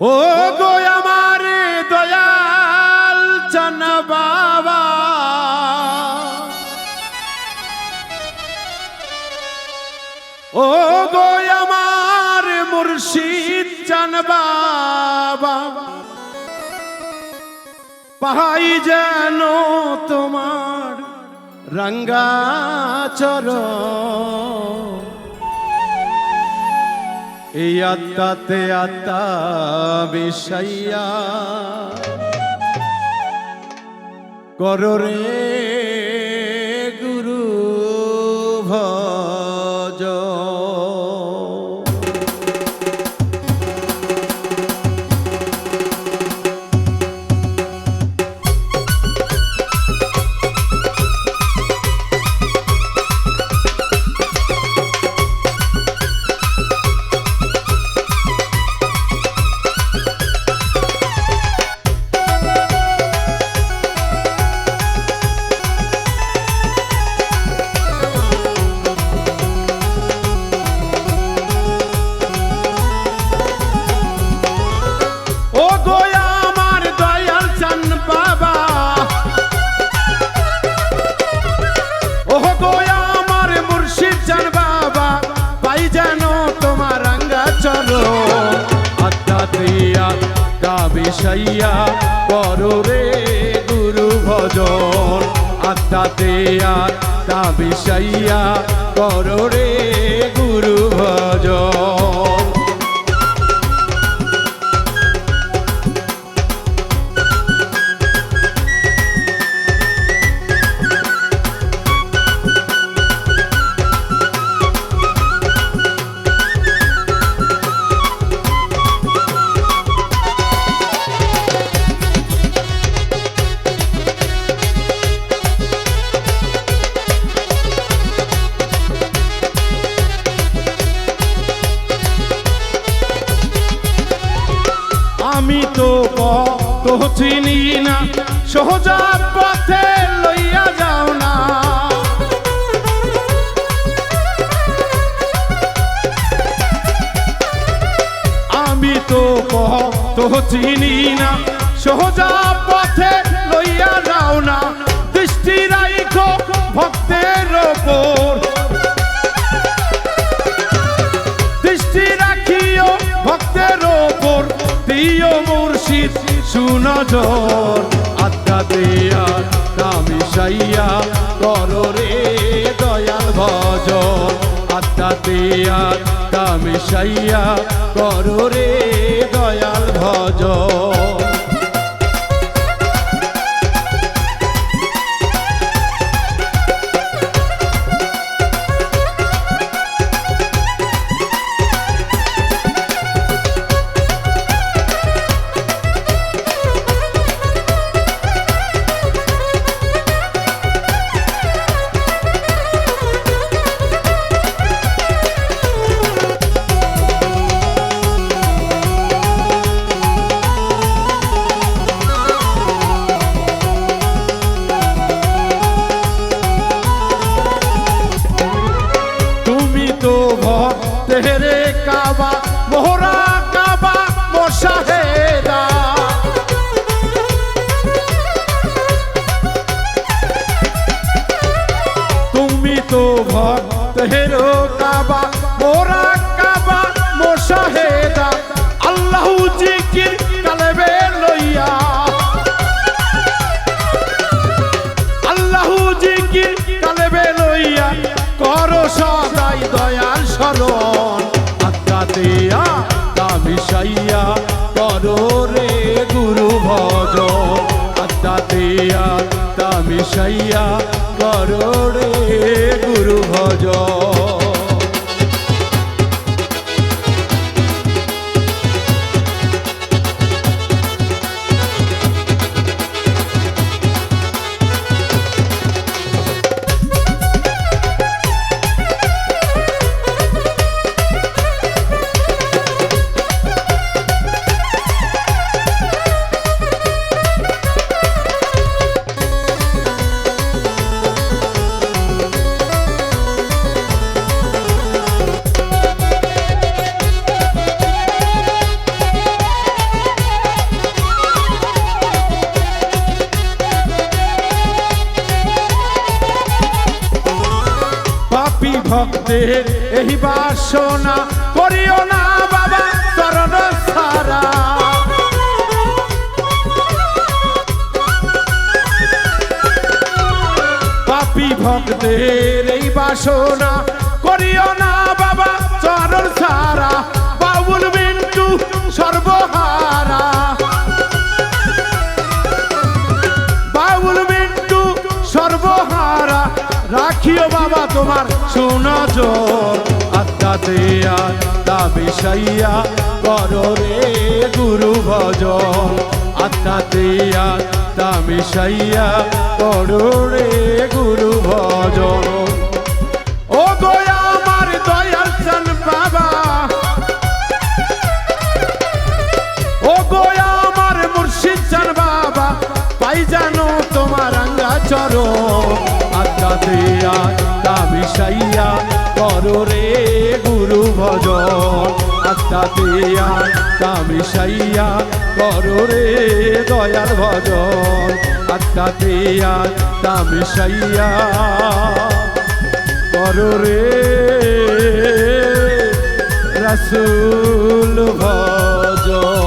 ও গো আমার দয়াল চান বাবা, ও গো আমার মুর্শিদ চান বাবা, পাই যেন তোমার রঙ্গা চরণ। এই আত্মাতে আত্মা বিষাইয়া করো রে গুরু ভজ। বিষাইয়া করো রে গুরু ভজন, আত্মাতে আত্মা বিষাইয়া করো রে গুরু ভজন। আমি তো কত চিনি না, সোজা পথে লইয়া যাও না। আমি তো কত চিনি না, সোজা পথে লইয়া যাও না। দৃষ্টি রাখো ভক্তের ওপর, দৃষ্টি রাখিও ভক্তের ওপর, দিও মুর্শিদ সুনজর। আত্মাতে আত্মা মিশাইয়া করো রে দয়াল ভজন, আত্মাতে আত্মা মিশাইয়া করো রে দয়াল ভজন। তেরে কাবা মোহরা কাবা মোশাহেদা, তুমি তো ভক্তের কাবা মোহরা কাবা মোশাহেদা। আল্লাহ জিকির কালেবে লইয়া, আল্লাহ জিকির কালেবে লইয়া করো সদাই দয়াল শরণ। আত্মাতে আত্মা মিশাইয়া করো রে গুরু ভজন, আত্মাতে আত্মা মিশাইয়া করো রে গুরু ভজন। ভক্তের এই বাসনা করিও না বাবা চরণ সারা। পাপী ভক্তের এই বাসনা করিও না বাবা চরণ সারা। বাউল বিন্টু সর্বহারা, বাউল বিন্টু সর্বহারা, রাখিও বাবা তোমার সুনজর। আত্মাতে আত্মা মিশাইয়া করো রে গুরু ভজন। আত্মাতে আত্মা মিশাইয়া করো রে গুরু ভজন। ও গো আমার দয়াল চান বাবা, ও গো আমার মুর্শিদ চান বাবা, পাই জানো তোমার আঙ্গা চরণ। আত্মাতে আত্মা মিশাইয়া করো রে গুরু ভজন। আত্মাতে আত্মা মিশাইয়া করো রে দয়াল ভজন। আত্মাতে আত্মা মিশাইয়া করো রে রাসূল ভজন।